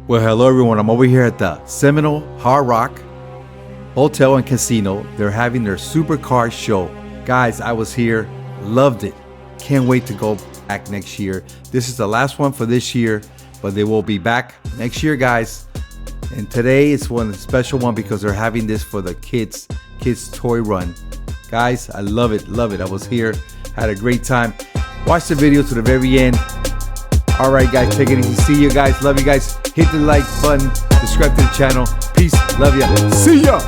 Well, hello everyone. I'm over here at the Seminole Hard Rock Hotel and Casino. They're having their Supercars show. Guys, I was here, loved it. Can't wait to go back next year. This is the last one for this year, but they will be back next year, guys. And today is one special one because they're having this for the kids toy run. Guys, I love it, love it. I was here, had a great time. Watch the video to the very end. All right, guys, take it easy. See you guys. Love you guys. Hit the like button. Subscribe to the channel. Peace. Love ya. See ya.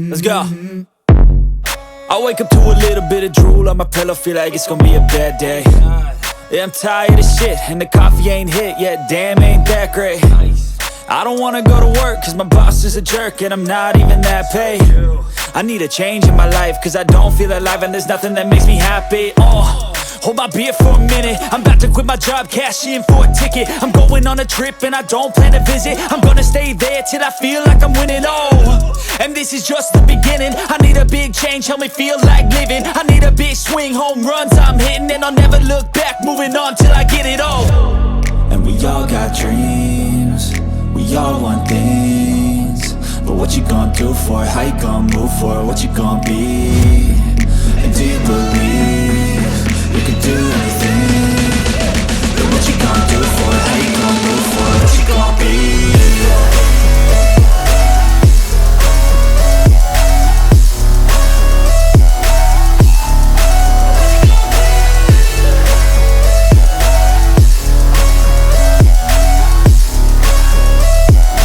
Let's go. I wake up to a little bit of drool on my pillow, feel like it's gonna be a bad day. Yeah, I'm tired of shit, and the coffee ain't hit yet, damn, ain't that great. I don't wanna go to work, cause my boss is a jerk, and I'm not even that paid. I need a change in my life, cause I don't feel alive, and there's nothing that makes me happy. Hold my beer for a minute, I'm about to quit my job, cash in for a ticket. I'm going on a trip and I don't plan to visit. I'm gonna stay there till I feel like I'm winning, and this is just the beginning. I need a big change, help me feel like living. I need a big swing, home runs I'm hitting, and I'll never look back, moving on till I get it all. And we all got dreams, we all want things, but what you gonna do for it? How you gonna move for it? What you gonna be? And do you believe you can do anything? But what you gonna do for it? How you gonna move for it? What you gonna be?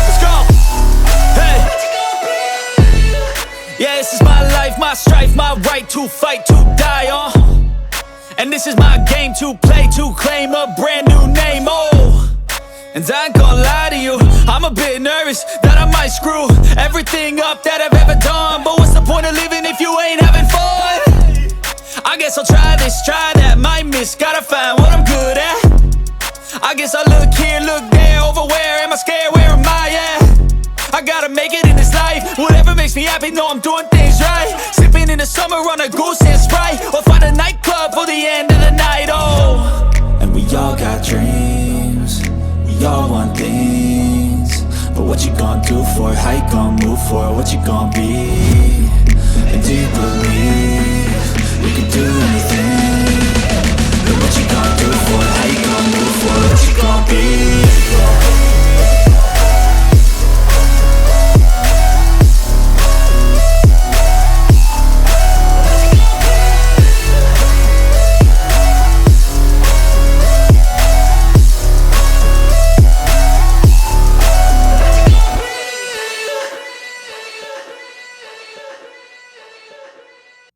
Let's go! Hey! Yeah, this is my life, my strife, my right to fight, to die on. And this is my game to play, to claim a brand new name, And I ain't gonna lie to you, I'm a bit nervous that I might screw everything up that I've ever done. But what's the point of living if you ain't having fun? I guess I'll try this, try that, might miss, gotta find what I'm good at. I guess I look here, look there, over where am I scared, where am I at? I gotta make it in this life, whatever makes me happy, know I'm doing things right. Sipping in the summer on a goose and Sprite, or find a nightclub for the end of the night, And we all got dreams, we all want things, but what you gonna do for it? How you gonna move for it? What you gonna be? And do you believe you can do anything? But what you gonna do for it? How you gonna move for it? What you gonna be?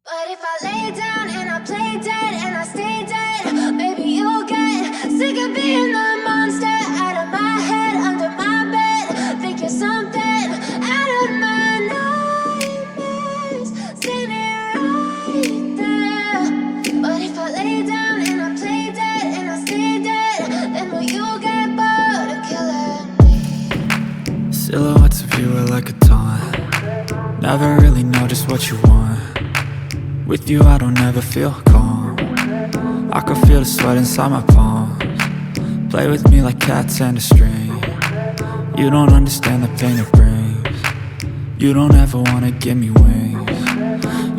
But if I lay down and I play dead and I stay dead, maybe you'll get sick of being the monster out of my head, under my bed. Think you're something out of my nightmares, standing right there. But if I lay down and I play dead and I stay dead, then will you get bored of killing me? Silhouettes of you are like a taunt, never really know just what you want. With you I don't ever feel calm, I can feel the sweat inside my palms. Play with me like cats and a string. You don't understand the pain it brings. You don't ever wanna give me wings.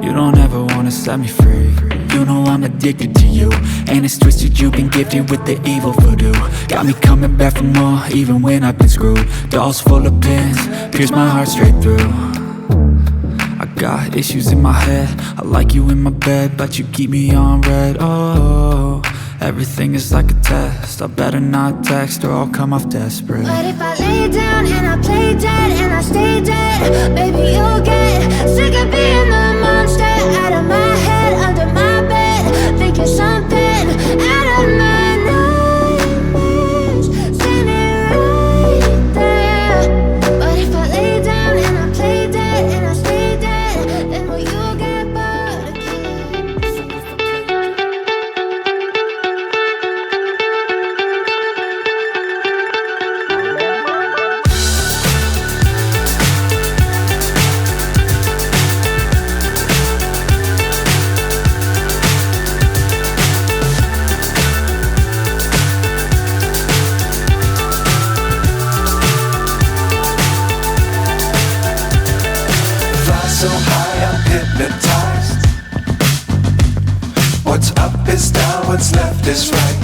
You don't ever wanna set me free. You know I'm addicted to you, and it's twisted, you've been gifted with the evil voodoo. Got me coming back for more, even when I've been screwed. Dolls full of pins, pierce my heart straight through. I got issues in my head, I like you in my bed, but you keep me on red, everything is like a test, I better not text or I'll come off desperate. But if I lay down and I play dead and I stay dead, maybe you'll get sick of being the monster out of my head, under my bed. Think you're something out of my nightmares, standing right there. But if I lay down and I play dead and I stay dead, then will you get bored of killing me? So high I'm hypnotized. What's up is down, what's left is right.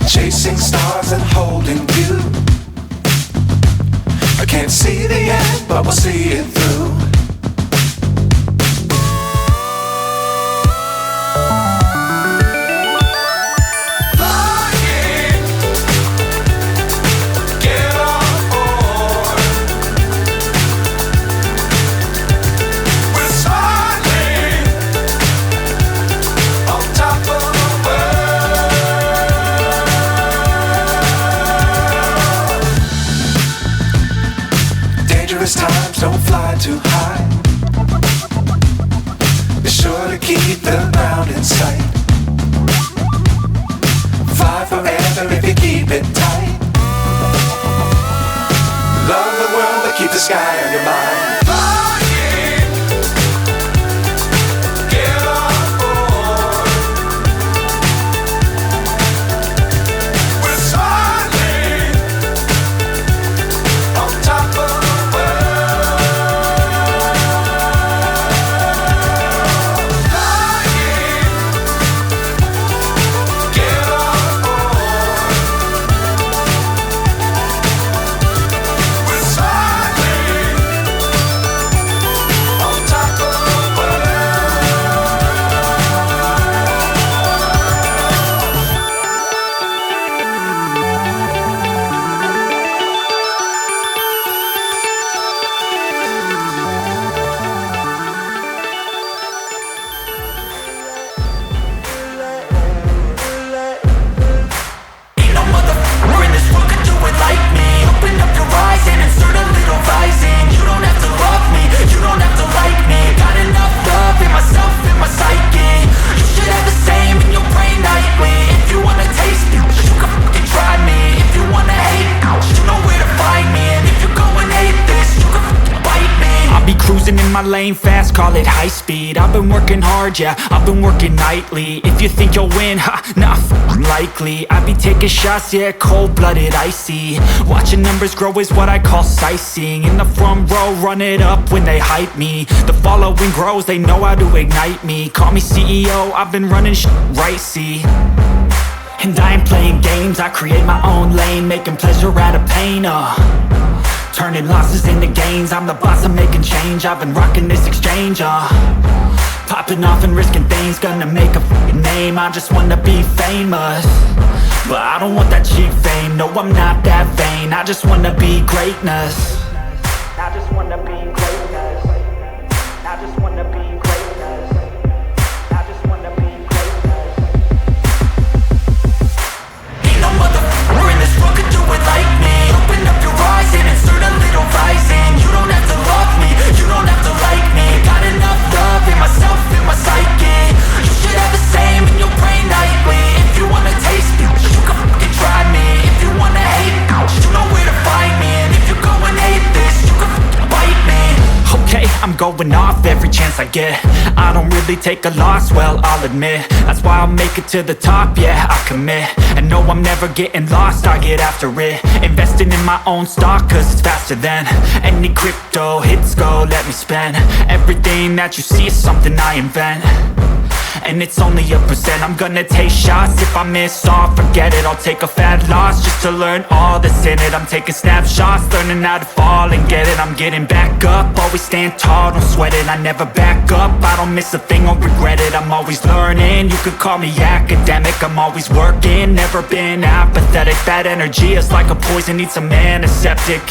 Chasing stars and holding you. I can't see the end, but we'll see it through. times don't fly too high. Be sure to keep the ground in sight. Fly forever if you keep it tight. Love the world but keep the sky on your mind. In my lane fast, call it high speed. I've been working hard, yeah, I've been working nightly. If you think you'll win, ha, not likely. I be taking shots, yeah, cold-blooded, icy. Watching numbers grow is what I call sightseeing. In the front row, run it up when they hype me. The following grows, they know how to ignite me. Call me CEO, I've been running right, see. And I ain't playing games, I create my own lane, making pleasure out of pain, turning losses into gains. I'm the boss, I'm making change. I've been rocking this exchange, popping off and risking things. Gonna make a f***ing name. I just wanna be famous, but I don't want that cheap fame. No, I'm not that vain. I just wanna be greatness. I just wanna be greatness. I just wanna be greatness. I just wanna be greatness. Ain't no motherfucker in this world could do it like me. Open up your eyes and insert a little rising. You don't have to love me, you don't have to like me. Got enough love in myself, in my psyche. You should have the same in your brain nightly. If you wanna taste me, you can fucking try me. If you wanna hate, you know where to find me. And if you go and hate this, you can fucking bite me. Okay, I'm going off every chance I get. I don't really take a loss, well, I'll admit. That's why I'll make it to the top, yeah, I commit. And no, I'm never getting lost, I get after it. Investing in my own stock, cause it's faster than any crypto hits go, let me spend. Everything that you see is something I invent, and it's only a percent. I'm gonna take shots, if I miss all, forget it. I'll take a fat loss just to learn all that's in it. I'm taking snapshots, learning how to fall and get it. I'm getting back up, always stand tall, don't sweat it. I never back up, I don't miss a thing or regret it. I'm always learning, you could call me academic. I'm always working, never been apathetic. That energy is like a poison, needs a antiseptic.